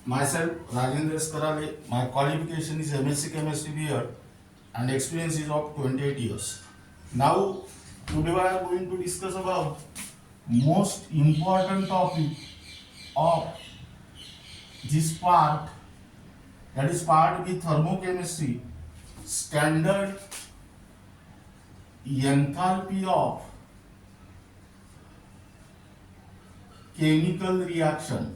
Myself, Rajendra Karale. My qualification is MSc Chemistry B.Ed and experience is of 28 years. Now, today we are going to discuss about most important topic of this part, that is part with thermochemistry, standard enthalpy of chemical reaction.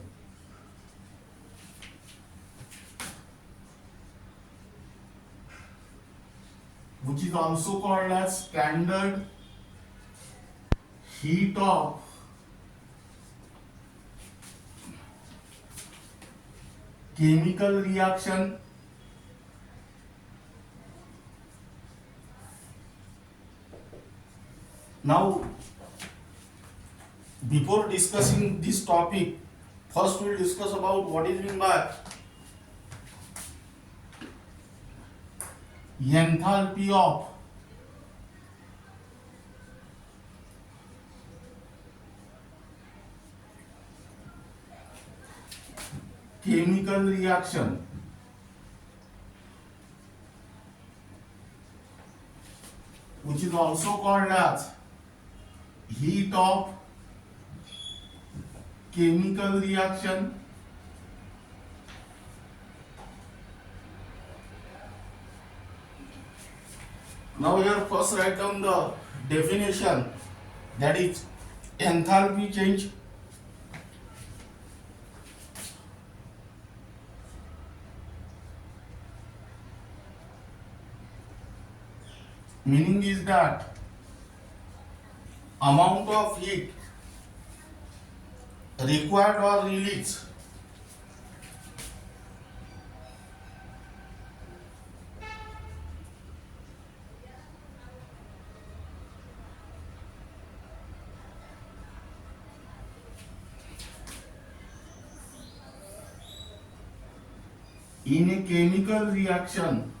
Which is also called as standard heat of chemical reaction. Now, before discussing this topic, first we'll discuss about what is meant by enthalpy of chemical reaction. Which is also called as heat of chemical reaction. Now here first write down the definition, that is enthalpy change. Meaning is that amount of heat required or released in a chemical reaction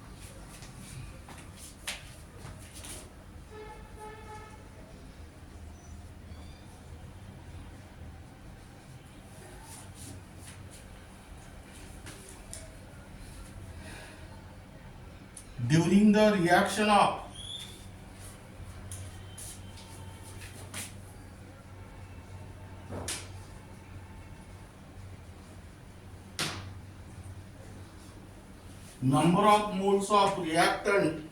during the reaction of number of moles of reactant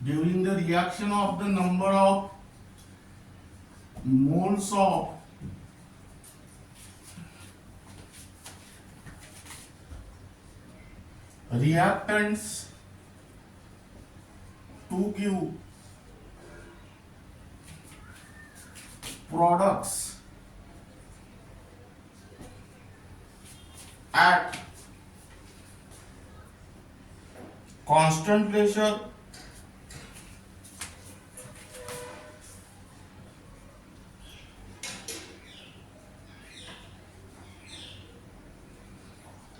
during the reaction of the number of moles of reactants to give products at constant pressure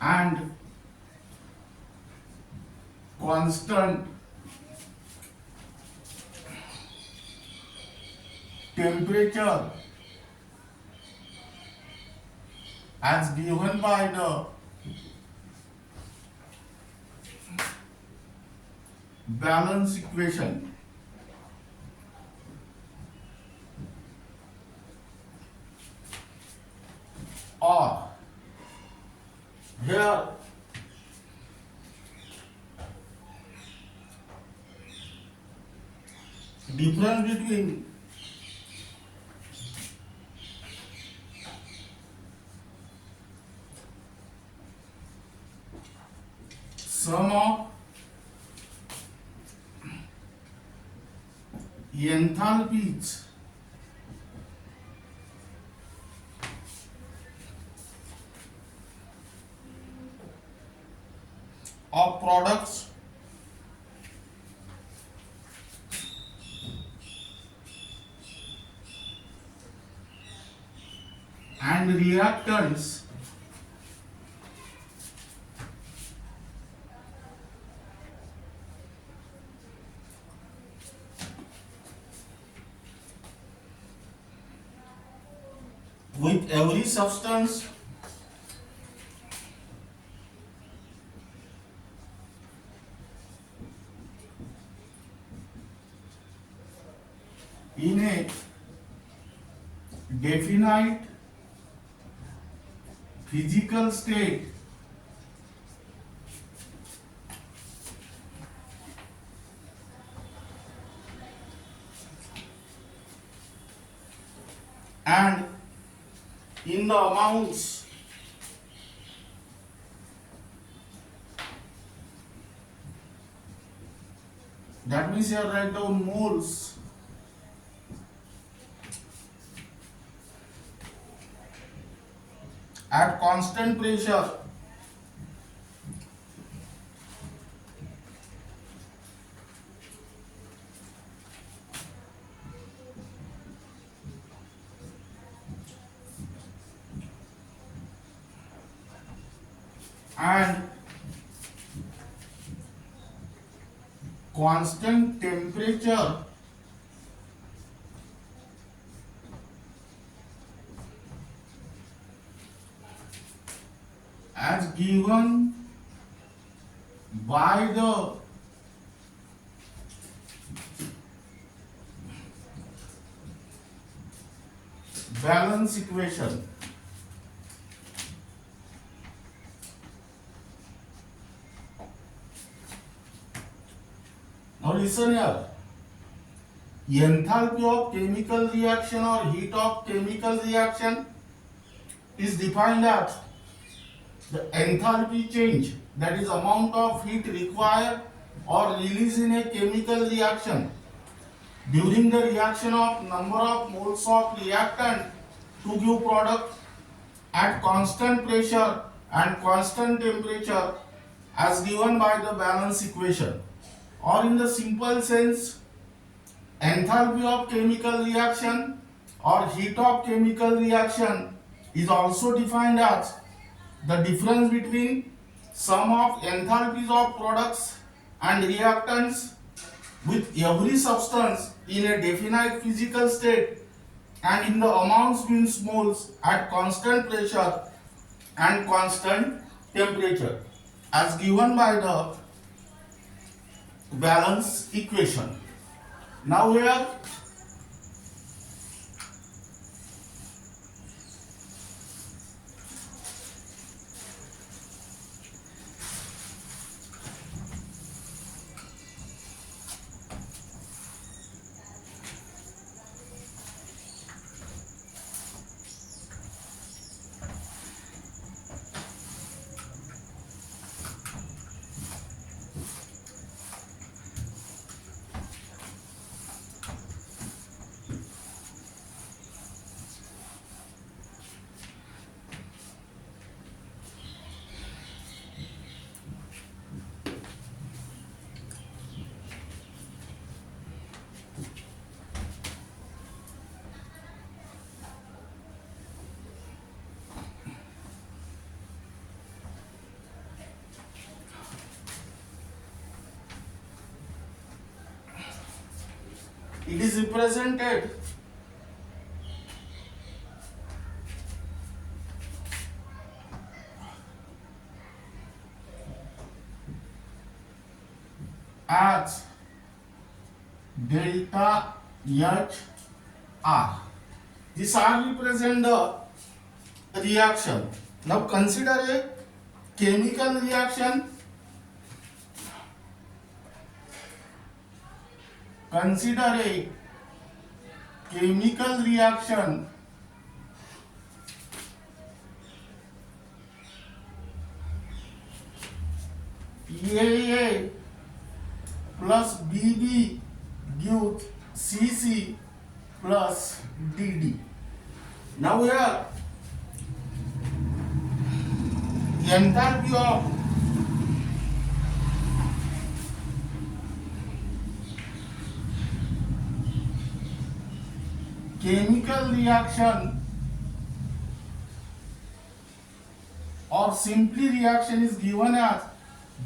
and constant temperature as given by the balance equation. Or here difference between sum of enthalpies of products and reactants with every substance in a definite physical state and in the amounts that means here write down moles at constant pressure and constant temperature as given by the balance equation. Now listen here. Enthalpy of chemical reaction or heat of chemical reaction is defined as the enthalpy change, that is amount of heat required or released in a chemical reaction during the reaction of number of moles of reactant to give product at constant pressure and constant temperature as given by the balance equation. Or in the simple sense, enthalpy of chemical reaction or heat of chemical reaction is also defined as the difference between sum of enthalpies of products and reactants with every substance in a definite physical state and in the amounts means moles at constant pressure and constant temperature as given by the balance equation. Now here it is represented as delta H R. This R represent the reaction. Now consider a chemical reaction. Consider a chemical reaction EAA plus BB gives CC plus DD. Now here the enthalpy of chemical reaction or simply reaction is given as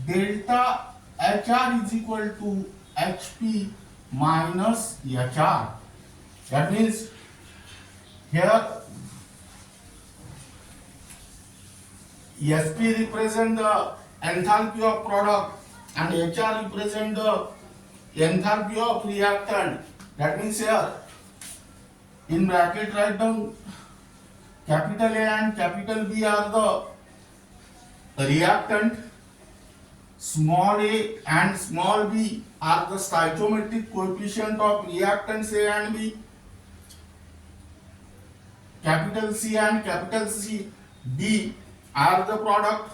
delta HR is equal to HP minus HR. That means here SP represent the enthalpy of product and HR represent the enthalpy of reactant. That means here in bracket write down capital A and capital B are the reactant, small a and small b are the stoichiometric coefficient of reactants A and B, capital C and capital D are the product,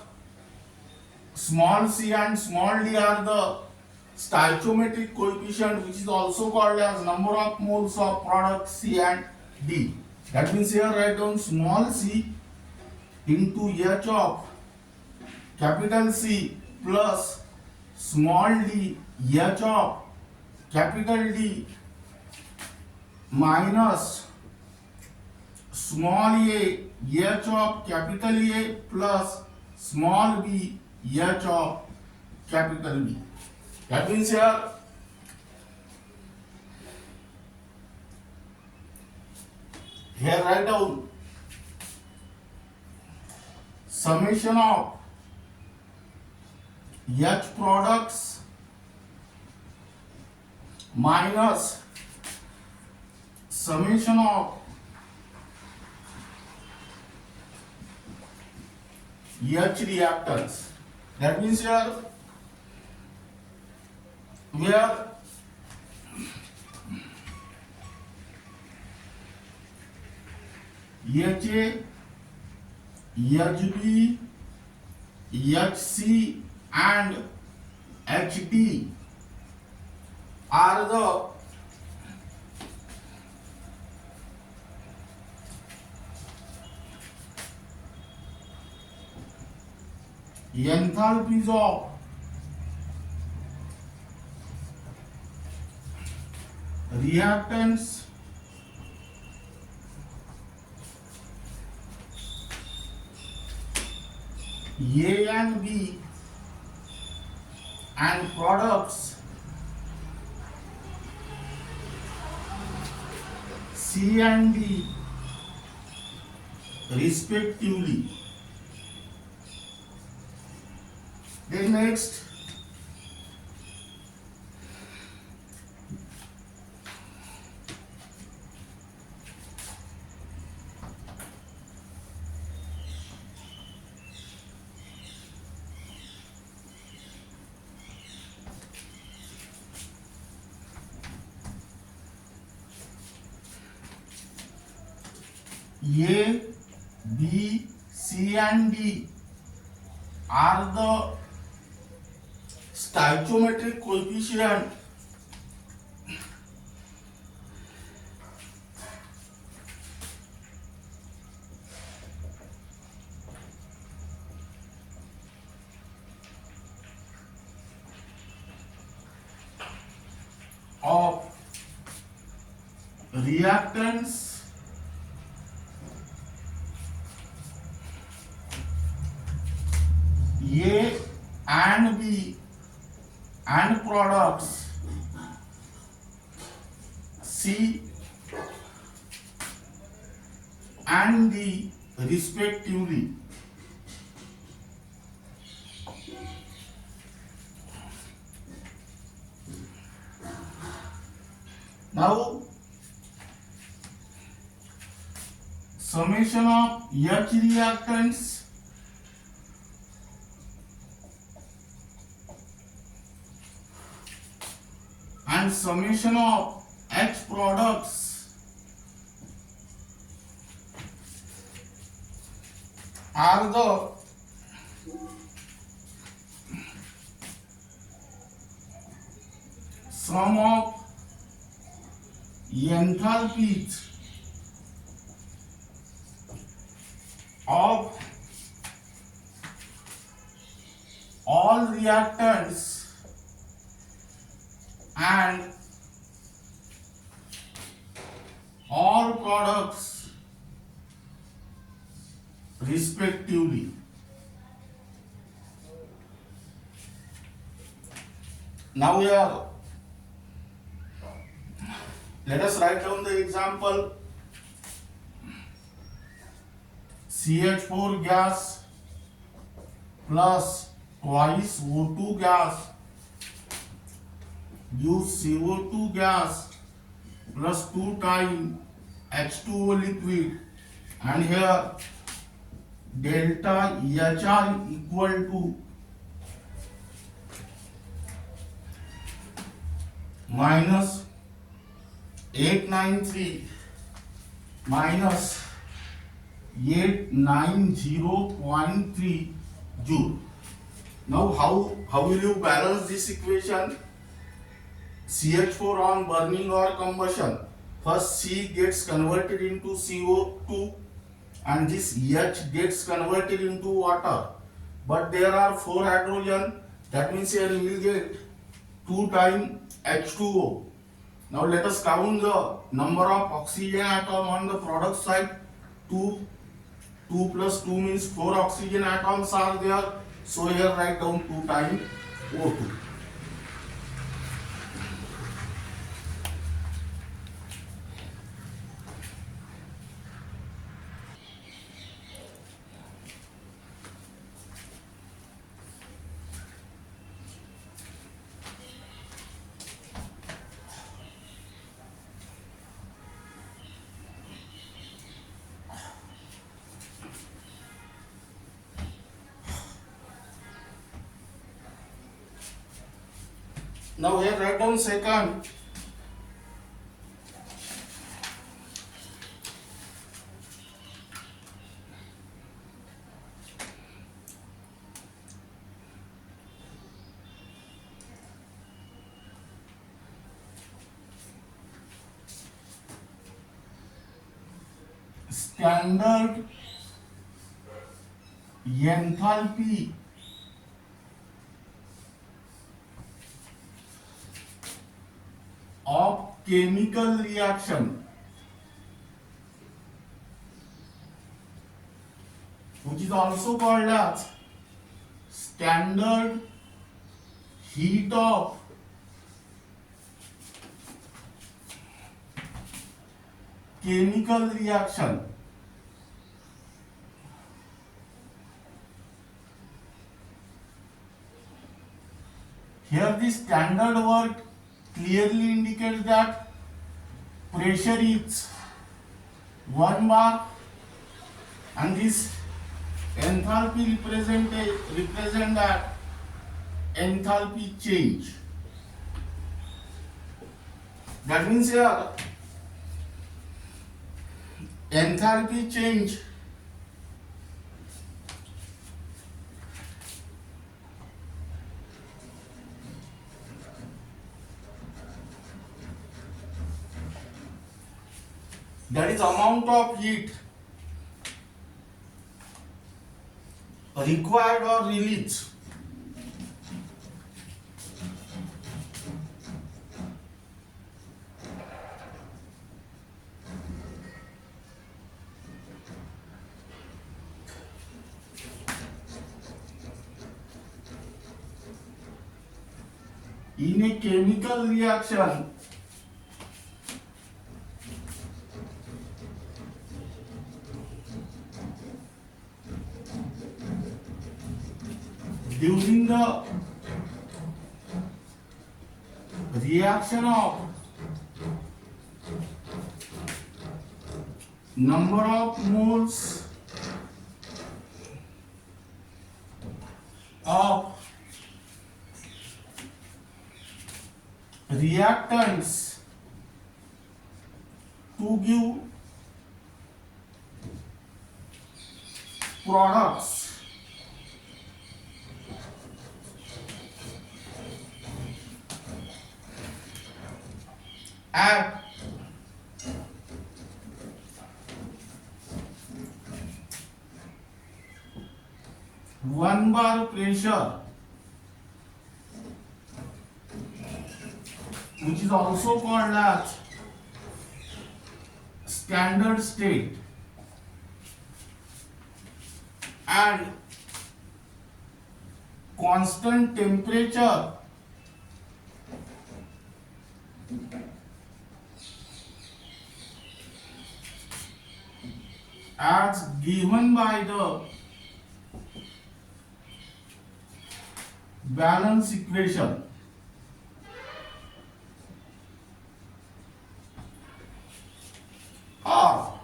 small c and small d are the stoichiometric coefficient, which is also called as number of moles of product C and D. That means here write down small c into H of capital C plus small d H of capital D minus small a H of capital A plus small b H of capital B. That means here write down summation of H products minus summation of H reactants. That means here where HA, HB, HC and HD are the enthalpies of reactants A and B and products C and D respectively. Then next A, B, C and D are the stoichiometric coefficient of reactants A and B and products C and D respectively. Now summation of H reactants and summation of H products are the sum of enthalpies of all reactants and all products respectively. Now here let us write down the example. CH4 gas plus twice O2 gas gives CO2 gas plus 2 times H2O liquid, and here delta EHR equal to minus 893 minus 890.3 joule. Now how will you balance this equation? CH4 on burning or combustion, first C gets converted into CO2 and this H gets converted into water, but there are 4 hydrogen, that means here we will get 2 times H2O. Now let us count the number of oxygen atom on the product side. 2 plus 2 means 4 oxygen atoms are there, so here write down 2 times O2. Now here write down second. Standard enthalpy of chemical reaction, which is also called as standard heat of chemical reaction. Here the standard word clearly indicates that pressure is 1 bar and this enthalpy represent that enthalpy change. That means here enthalpy change that is amount of heat required or released in a chemical reaction during the reaction of number of moles of reactants to give products at 1 bar pressure, which is also called as standard state, and constant temperature as given by the balance equation. Or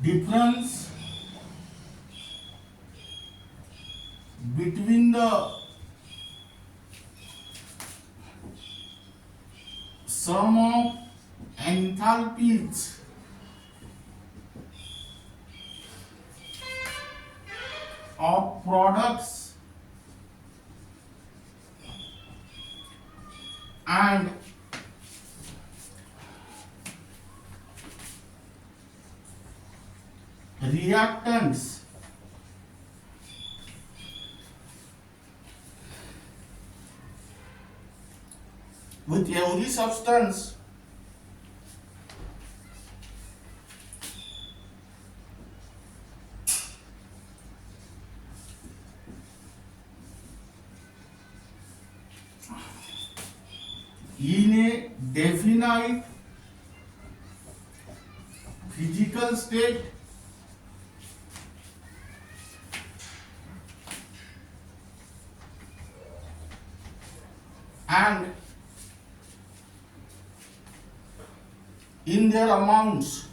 difference between the sum of enthalpies of products and reactants with every substance in a definite physical state and in their amounts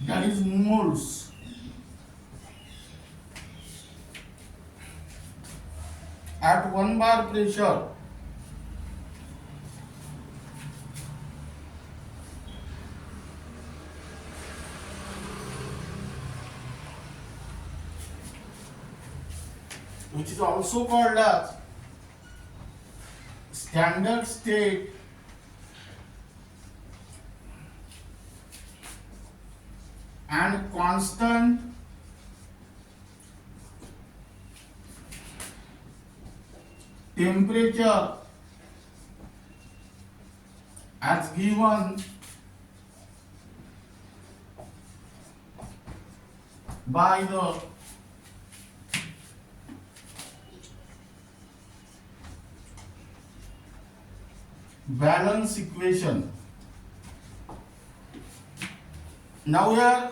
that is moles at 1 bar pressure which is also called as standard state and constant temperature as given by the balance equation. Now here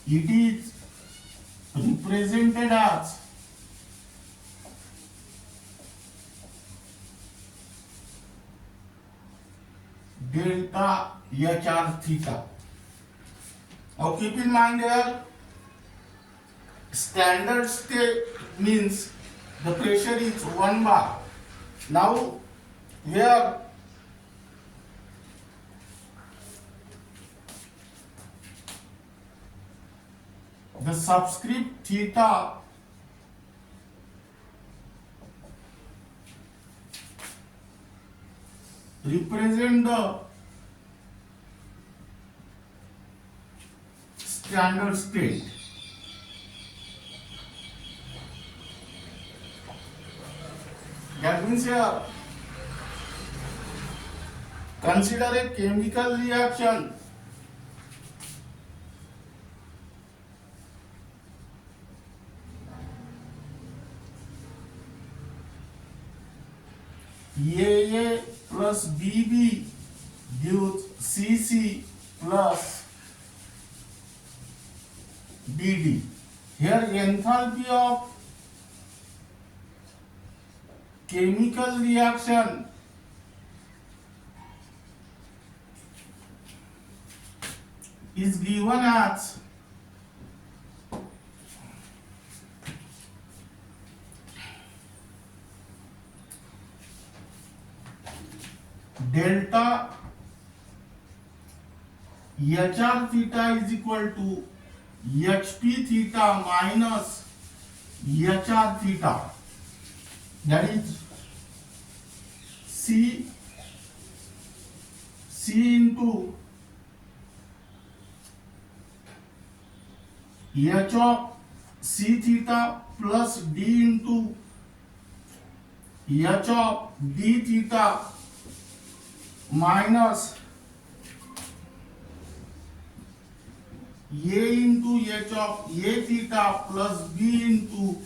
it is represented as delta HR theta. Now keep in mind here, standard state means the pressure is 1 bar. Now here the subscript theta represent the standard state. That means here, consider a chemical reaction AA plus BB gives CC plus DD. Here enthalpy of chemical reaction is given as delta HR theta is equal to HP theta minus HR theta. that is C into H of C theta plus D into H of D theta minus A into H of A theta plus B into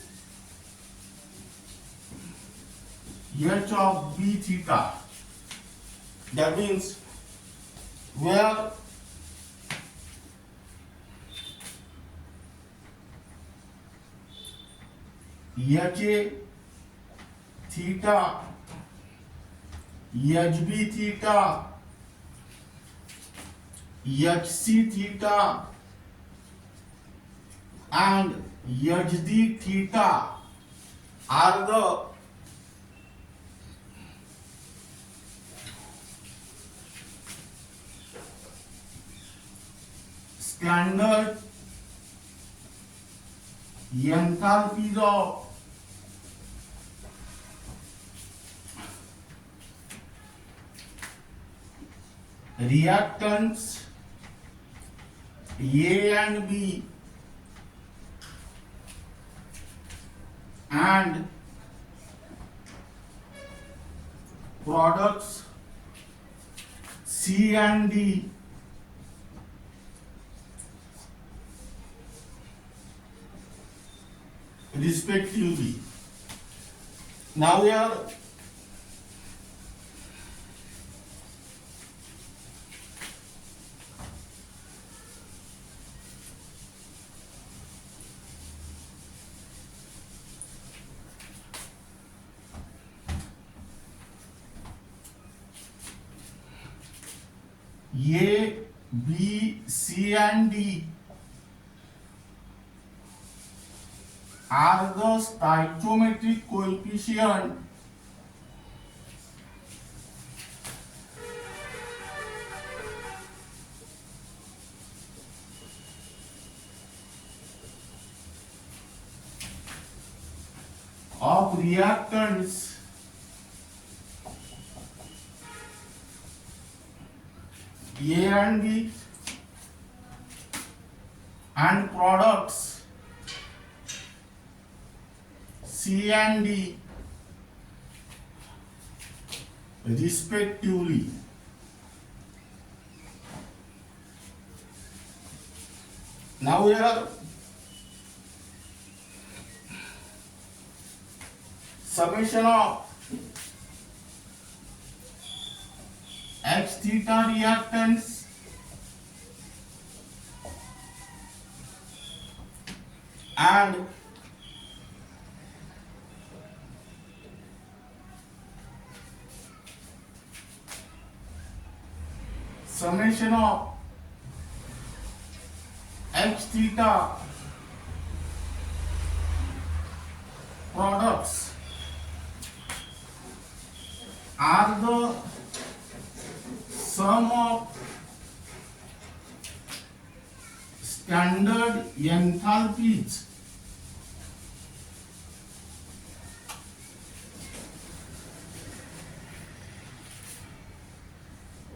H of B theta. That means where HA theta, HB theta, HC theta and HD theta are the standard enthalpies of reactants A and B and products C and D respectively. Now we are A, B, C and D are the stoichiometric coefficient of reactants A and B and products C and D respectively. Now we are summation of H theta reactants and summation of H theta products are the sum of standard enthalpies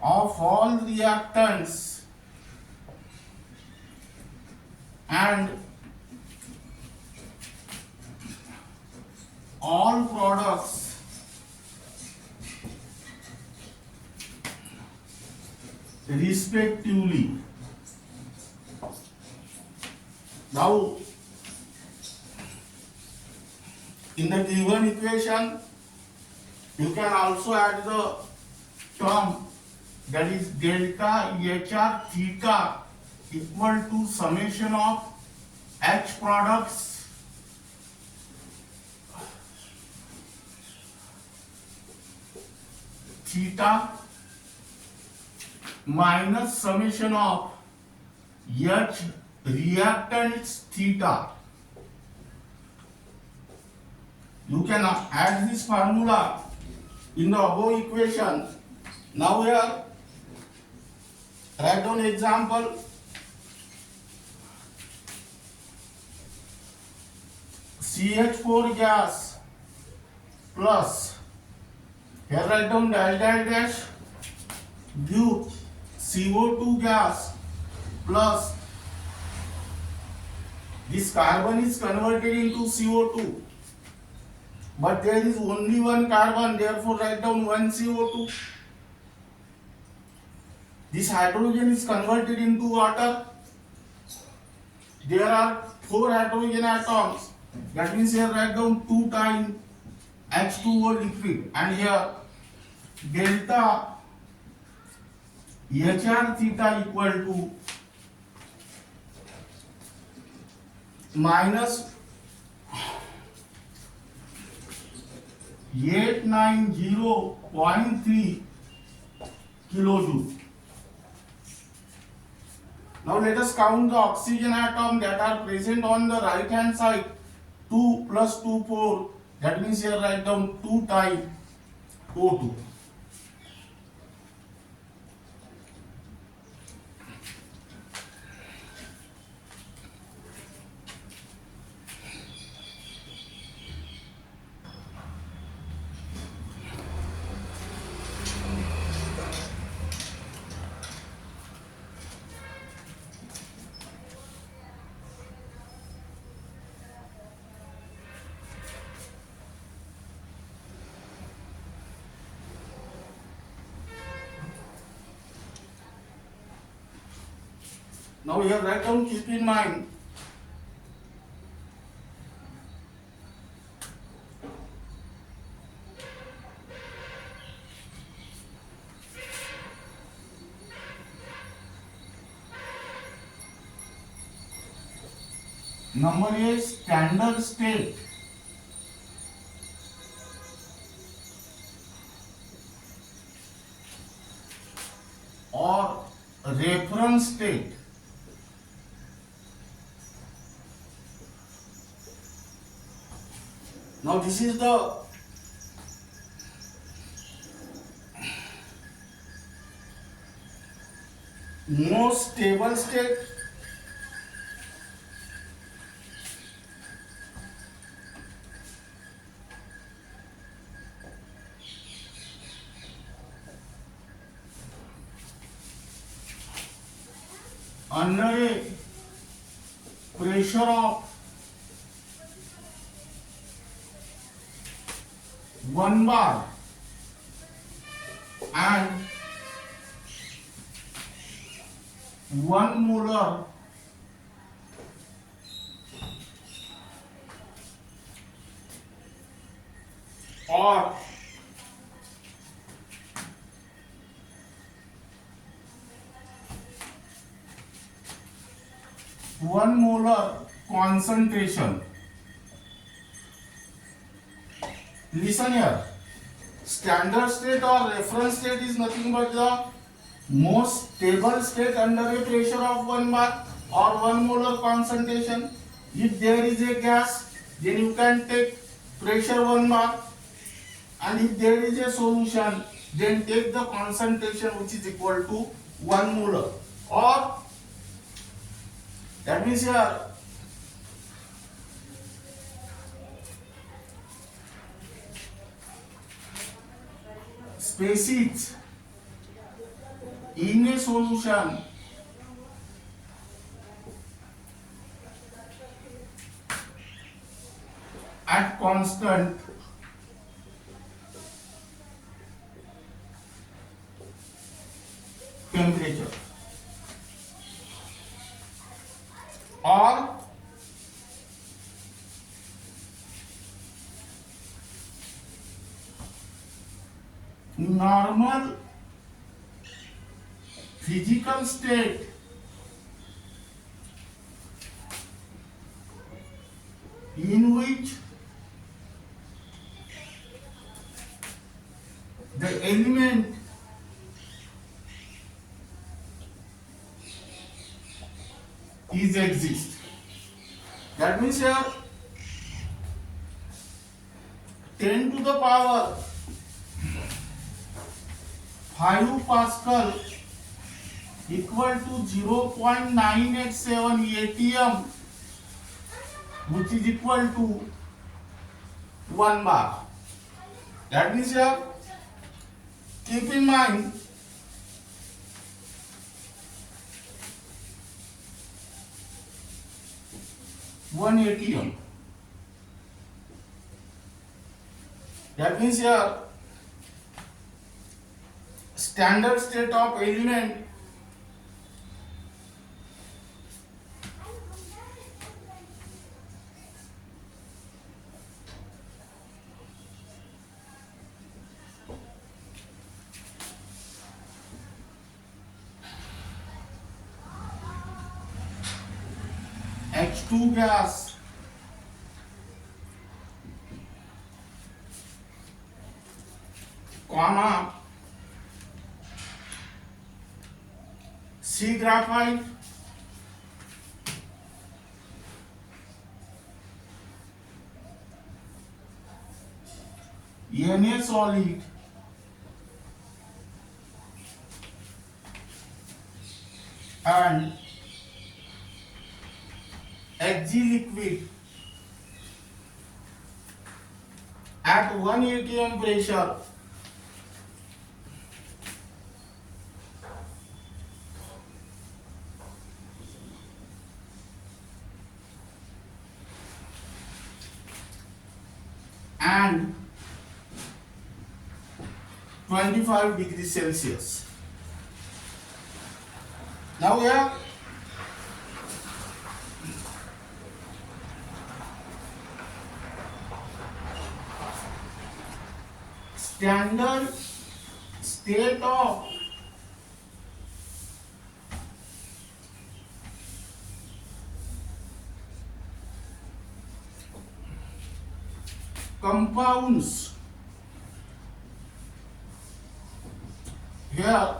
of all reactants and all products respectively. Now, in the given equation, you can also add the term that is delta HR theta equal to summation of H products theta minus summation of H reactants theta. You can add this formula in the above equation. Now here, write down example. CH4 gas plus, here write down dash dash dash, give CO2 gas plus, this carbon is converted into CO2, but there is only one carbon, therefore write down one CO2. This hydrogen is converted into water. There are 4 hydrogen atoms. That means here write down 2 times H2O liquid, and here delta HR theta equal to minus 890.3 kilojoule. Now let us count the oxygen atom that are present on the right hand side. 2 plus 2, 4. That means here write down 2 times O2. Now here write down, keep in mind, number is standard state. Or reference state. Now this is the most stable state. Under a pressure of 1 bar and 1 molar or 1 molar concentration. Listen here, standard state or reference state is nothing but the most stable state under a pressure of 1 bar or 1 molar concentration. If there is a gas, then you can take pressure 1 bar, and if there is a solution, then take the concentration which is equal to 1 molar. Or that means here species in a solution at constant temperature, or normal physical state in which the element is exist. That means here 10 to the power 5 Pascal equal to 0.987 atm, which is equal to 1 bar. That means here, keep in mind one ATM. That means here, standard state of element H2 gas comma C graphite Na solid and Hg liquid at 1 atm pressure and 25 degrees Celsius. Now here standard state of compounds. Here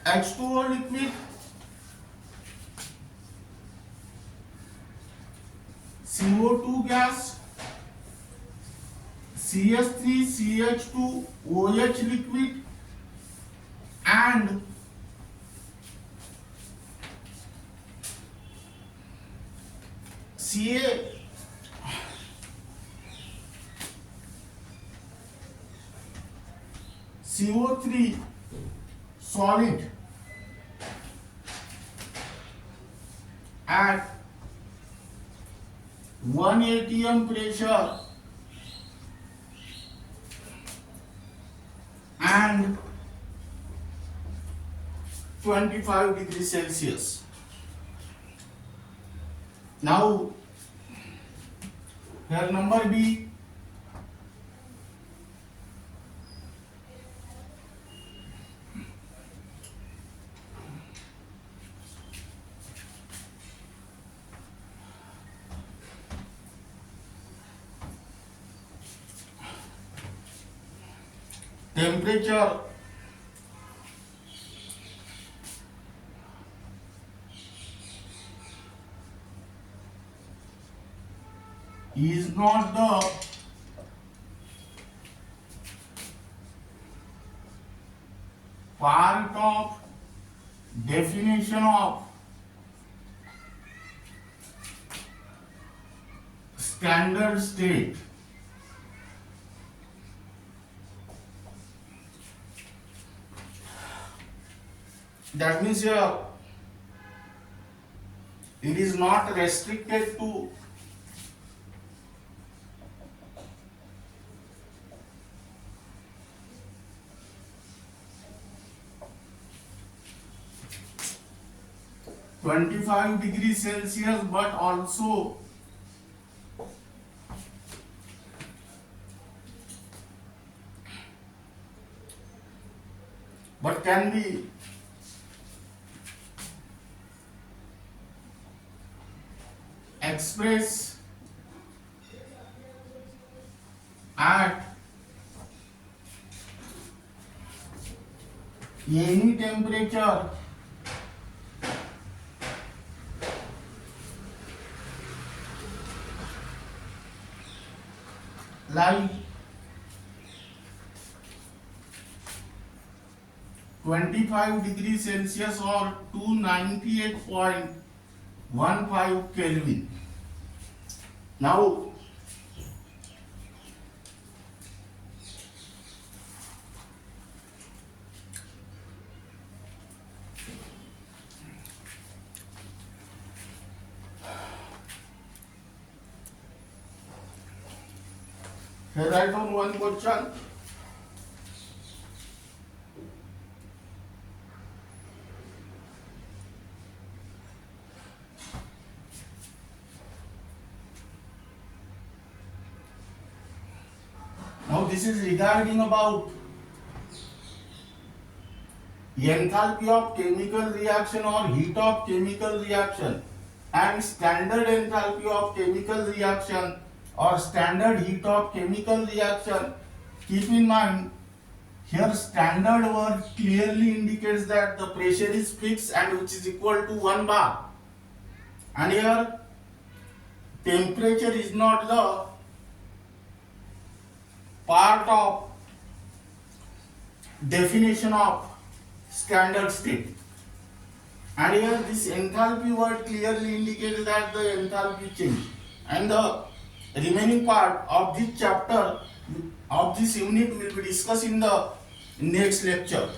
H2O liquid, CO2 gas, CS3CH2OH liquid and Ca CO3 solid at 1 atm pressure and 25 degrees Celsius. Now here number B, temperature is not the part of definition of standard state. That means here it is not restricted to (25 degrees Celsius) but also can be expressed at any temperature like 25 degrees Celsius or 298.15 Kelvin. Now Here write down one question. Now this is regarding about enthalpy of chemical reaction or heat of chemical reaction and standard enthalpy of chemical reaction or standard heat of chemical reaction. Keep in mind, here standard word clearly indicates that the pressure is fixed and which is equal to 1 bar, and here temperature is not the part of definition of standard state. And here this enthalpy word clearly indicates that the enthalpy change. And the remaining part of this chapter, of this unit, will be discussed in the next lecture.